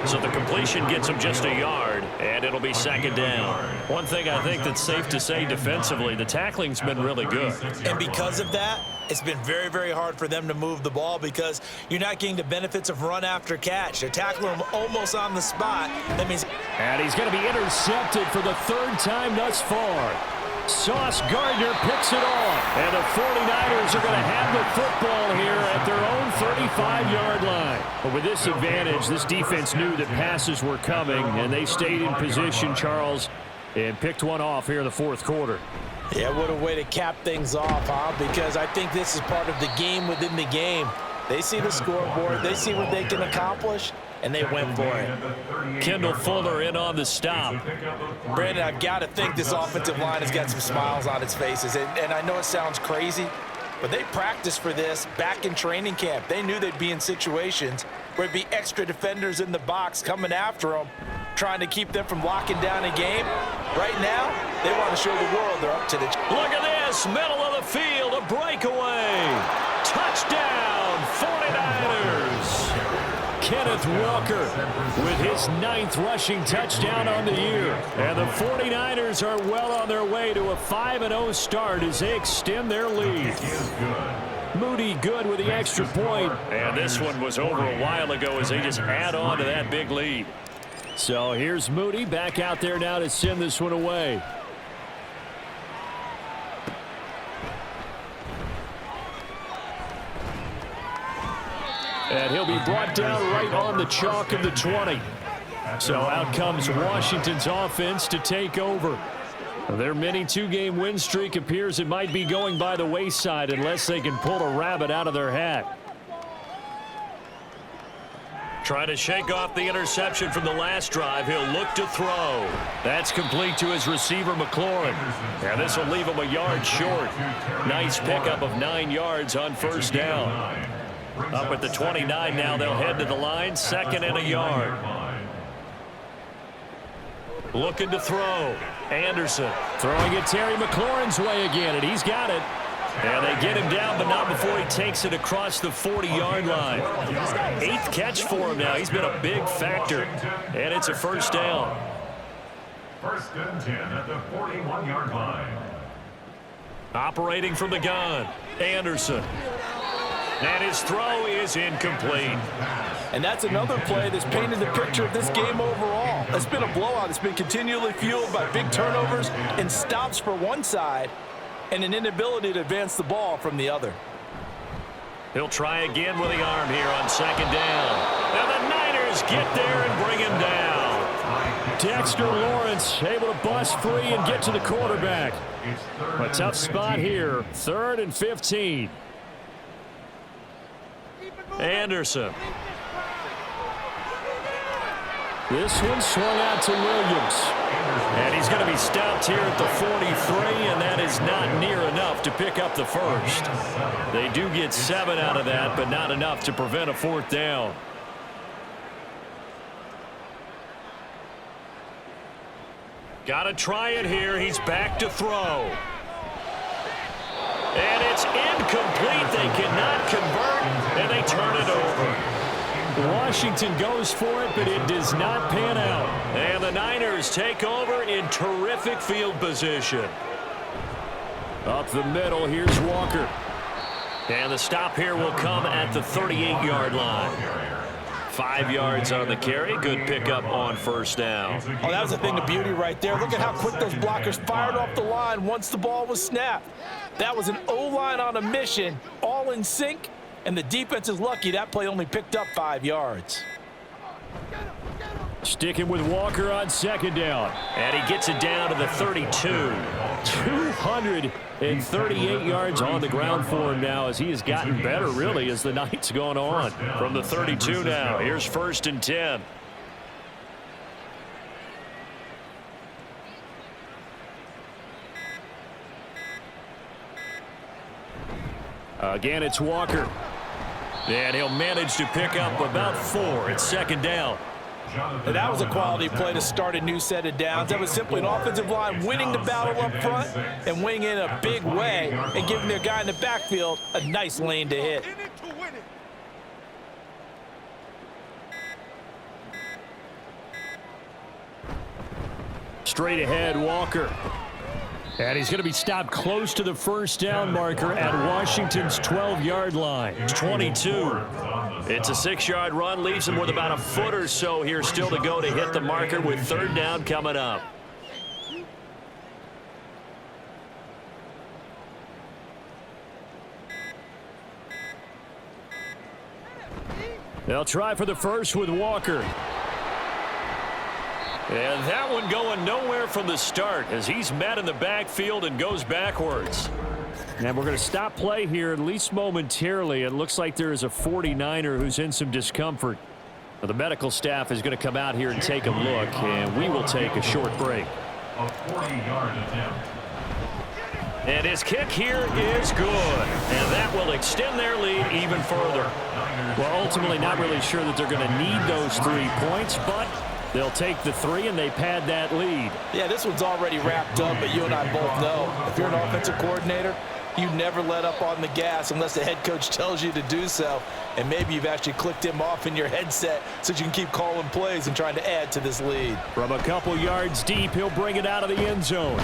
So the completion gets him just a yard, and it'll be 2nd down. One thing I think that's safe to say defensively, the tackling's been really good. And because of that, it's been very, very hard for them to move the ball, because you're not getting the benefits of run after catch. They're tackling him almost on the spot. That means... And he's going to be intercepted for the 3rd time thus far. Sauce Gardner picks it off, and the 49ers are going to have the football here at their own 35-yard line. But with this advantage, this defense knew that passes were coming, and they stayed in position, Charles, and picked one off here in the 4th quarter. Yeah, what a way to cap things off, huh? Because I think this is part of the game within the game. They see the scoreboard, they see what they can accomplish, and they went for it. Kendall Fuller in on the stop. Brandon, I've got to think this offensive line has got some smiles on its faces. And I know it sounds crazy, but they practiced for this back in training camp. They knew they'd be in situations where there'd be extra defenders in the box coming after them, trying to keep them from locking down a game. Right now, they want to show the world they're up to the... Look at this, middle of the field, a breakaway. Touchdown, 49ers. Kenneth Walker with his 9th rushing touchdown on the year. And the 49ers are well on their way to a 5-0 start as they extend their lead. Moody good with the extra point. And this one was over a while ago as they just add on to that big lead. So here's Moody back out there now to send this one away. And he'll be brought down right on the chalk of the 20. So out comes Washington's offense to take over. Their mini 2-game win streak appears it might be going by the wayside unless they can pull a rabbit out of their hat. Trying to shake off the interception from the last drive. He'll look to throw. That's complete to his receiver, McLaurin. And this will leave him a yard short. Nice pickup of 9 yards on 1st down. Up at the 29 now, they'll head to the line, 2nd and a yard. Looking to throw. Anderson throwing it Terry McLaurin's way again, and he's got it. And they get him down, but not before he takes it across the 40-yard line. 8th catch for him now. He's been a big factor, and it's a 1st down. 1st and 10 at the 41-yard line. Operating from the gun, Anderson. And his throw is incomplete. And that's another play that's painted the picture of this game overall. It's been a blowout. It's been continually fueled by big turnovers and stops for one side and an inability to advance the ball from the other. He'll try again with the arm here on 2nd down. And the Niners get there and bring him down. Dexter Lawrence able to bust free and get to the quarterback. A tough spot here, 3rd and 15. Anderson. This one swung out to Williams. And he's going to be stopped here at the 43, and that is not near enough to pick up the 1st. They do get 7 out of that, but not enough to prevent a 4th down. Got to try it here. He's back to throw. It's incomplete. They cannot convert, and they turn it over. Washington goes for it, but it does not pan out. And the Niners take over in terrific field position. Up the middle, here's Walker. And the stop here will come at the 38-yard line. 5 yards on the carry. Good pickup on first down. Oh, that was a thing of beauty right there. Look at how quick those blockers fired off the line once the ball was snapped. That was an O-line on a mission, all in sync. And the defense is lucky that play only picked up 5 yards. Sticking with Walker on second down. And he gets it down to the 32. 238 yards on the ground for him now as he has gotten better, really, as the night's gone on. From the 32 now, here's 1st and 10. Again, it's Walker. And he'll manage to pick up about 4. It's 2nd down. And that was a quality play to start a new set of downs. That was simply an offensive line winning the battle up front and winning in a big way and giving their guy in the backfield a nice lane to hit. Straight ahead, Walker. And he's going to be stopped close to the first down marker at Washington's 12-yard line. 22. It's a 6-yard run. Leaves him with about a foot or so here still to go to hit the marker with 3rd down coming up. They'll try for the first with Walker. And that one going nowhere from the start as he's met in the backfield and goes backwards. And we're going to stop play here, at least momentarily. It looks like there is a 49er who's in some discomfort. Now, the medical staff is going to come out here and take a look, and we will take a short break. A 40-yard attempt. And his kick here is good. And that will extend their lead even further. Well, ultimately not really sure that they're going to need those 3 points, but they'll take the 3 and they pad that lead. Yeah, this one's already wrapped up, but you and I both know if you're an offensive coordinator, you never let up on the gas unless the head coach tells you to do so. And maybe you've actually clicked him off in your headset so you can keep calling plays and trying to add to this lead. From a couple yards deep, he'll bring it out of the end zone.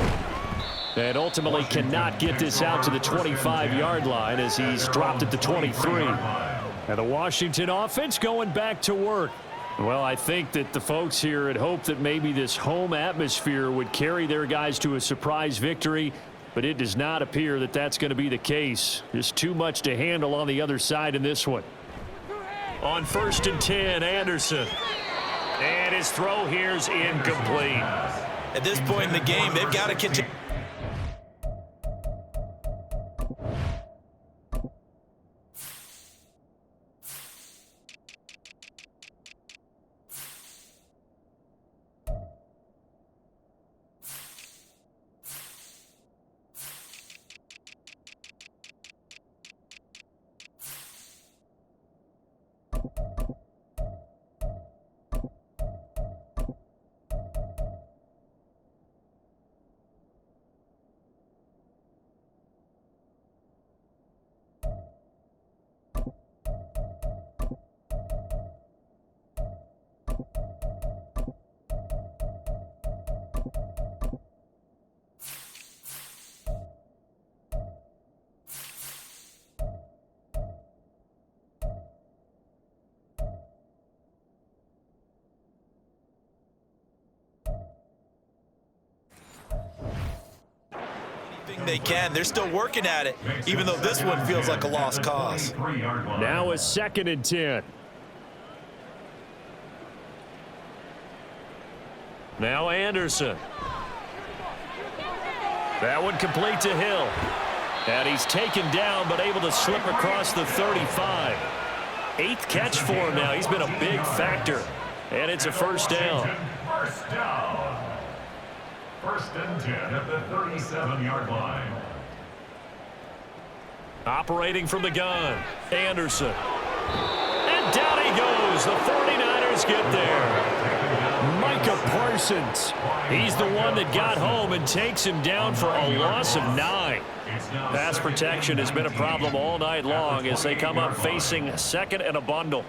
And ultimately cannot get this out to the 25-yard line as he's dropped at the 23. And the Washington offense going back to work. Well, I think that the folks here had hoped that maybe this home atmosphere would carry their guys to a surprise victory, but it does not appear that that's going to be the case. Just too much to handle on the other side in this one. On 1st and 10, Anderson. And his throw here's incomplete. At this point in the game, they've got to continue. They can. They're still working at it, even though this one feels like a lost cause. Now a 2nd and 10. Now Anderson. That one complete to Hill. And he's taken down but able to slip across the 35. 8th catch for him now. He's been a big factor. And it's a 1st down. First down. 1st and 10 at the 37-yard line. Operating from the gun, Anderson. And down he goes. The 49ers get there. Micah Parsons Parsons. He's the one that got home and takes him down for a loss of 9. Pass protection has been a problem all night long as they come up facing second and a bundle.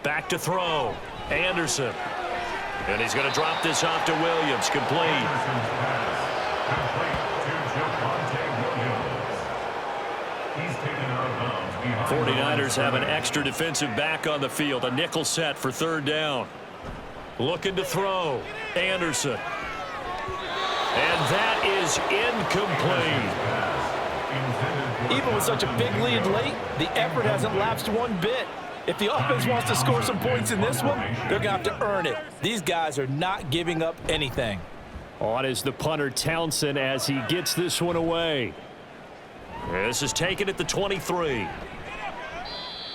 Back to throw. Anderson. And he's going to drop this off to Williams. Complete. 49ers have an extra defensive back on the field. A nickel set for third down. Looking to throw. Anderson. And that is incomplete. Even with such a big lead late, the effort hasn't lapsed one bit. If the offense wants to score some points in this one, they're going to have to earn it. These guys are not giving up anything. On is the punter Townsend as he gets this one away. This is taken at the 23.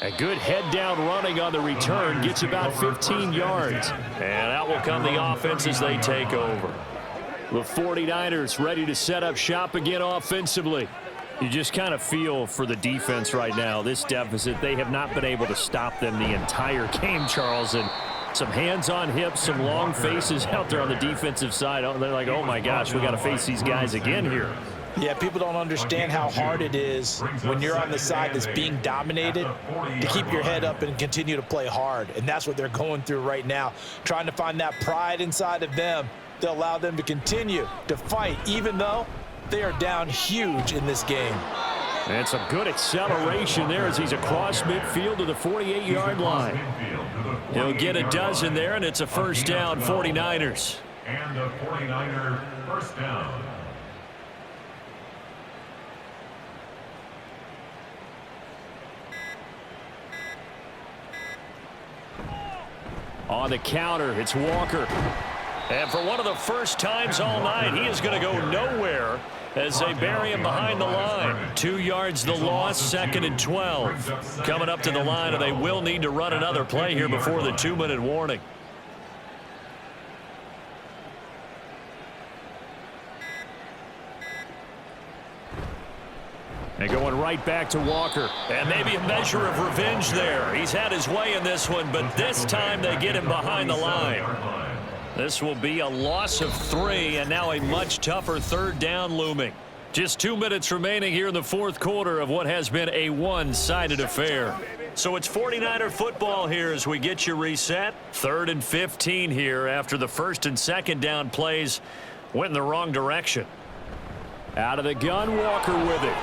A good head-down running on the return. Gets about 15 yards. And out will come the offense as they take over. The 49ers ready to set up shop again offensively. You just kind of feel for the defense right now. This deficit, they have not been able to stop them the entire game, Charles. And some hands on hips, some long faces out there on the defensive side. They're like, oh, my gosh, we got to face these guys again here. Yeah, people don't understand how hard it is when you're on the side that's being dominated to keep your head up and continue to play hard. And that's what they're going through right now, trying to find that pride inside of them to allow them to continue to fight, even though they are down huge in this game. And some good acceleration there as he's across midfield to the 48-yard line. He'll get a dozen there, and it's a first down, 49ers. And a 49er first down. On the counter, it's Walker. And for one of the first times all night, he is going to go nowhere as they bury him behind the line. 2 yards the loss, second and 12. Coming up to the line, and they will need to run another play here before the 2-minute warning. And going right back to Walker. And maybe a measure of revenge there. He's had his way in this one, but this time they get him behind the line. This will be a loss of 3, and now a much tougher third down looming. Just 2 minutes remaining here in the fourth quarter of what has been a one-sided affair. So it's 49er football here as we get you reset. 3rd and 15 here after the first and second down plays went in the wrong direction. Out of the gun, Walker with it.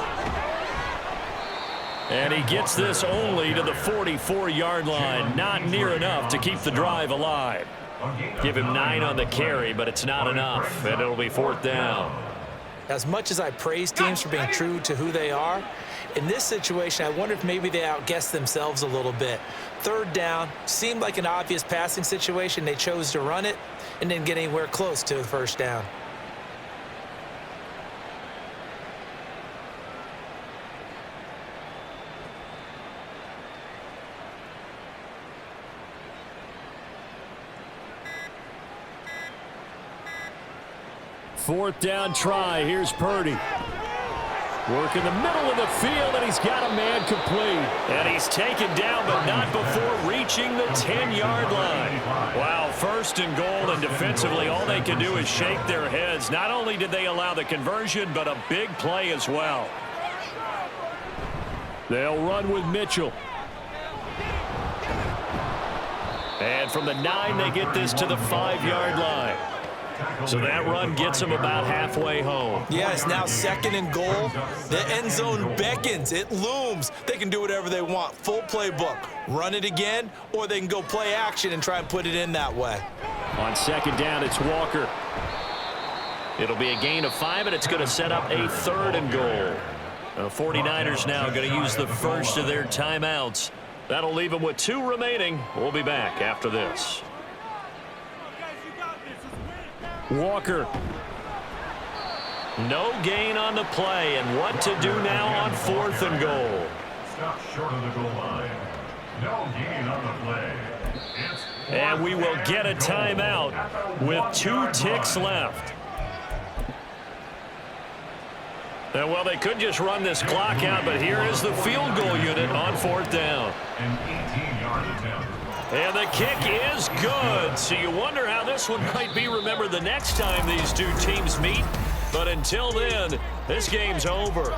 And he gets this only to the 44-yard line. Not near enough to keep the drive alive. Give him 9 on the carry, but it's not enough, and it'll be fourth down. As much as I praise teams for being true to who they are, in this situation, I wonder if maybe they outguessed themselves a little bit. Third down seemed like an obvious passing situation. They chose to run it and didn't get anywhere close to the first down. Fourth down try. Here's Purdy. Work in the middle of the field, and he's got a man complete. And he's taken down, but not before reaching the 10-yard line. Wow, first and goal, and defensively, all they can do is shake their heads. Not only did they allow the conversion, but a big play as well. They'll run with Mitchell. And from the 9, they get this to the 5-yard line. So that run gets them about halfway home. Yeah, it's now 2nd and goal. The end zone beckons. It looms. They can do whatever they want. Full playbook. Run it again, or they can go play action and try and put it in that way. On 2nd down, it's Walker. It'll be a gain of 5, and it's going to set up a 3rd and goal. The 49ers now going to use the first of their timeouts. That'll leave them with 2 remaining. We'll be back after this. Walker. No gain on the play, and what to do now on 4th and goal. Stop short of the goal line. No gain on the play. And we will get a timeout with 2 ticks left. And well, they could just run this clock out, but here is the field goal unit on 4th down. An 18-yard attempt. And the kick is good. So you wonder how this one might be remembered the next time these two teams meet. But until then, this game's over.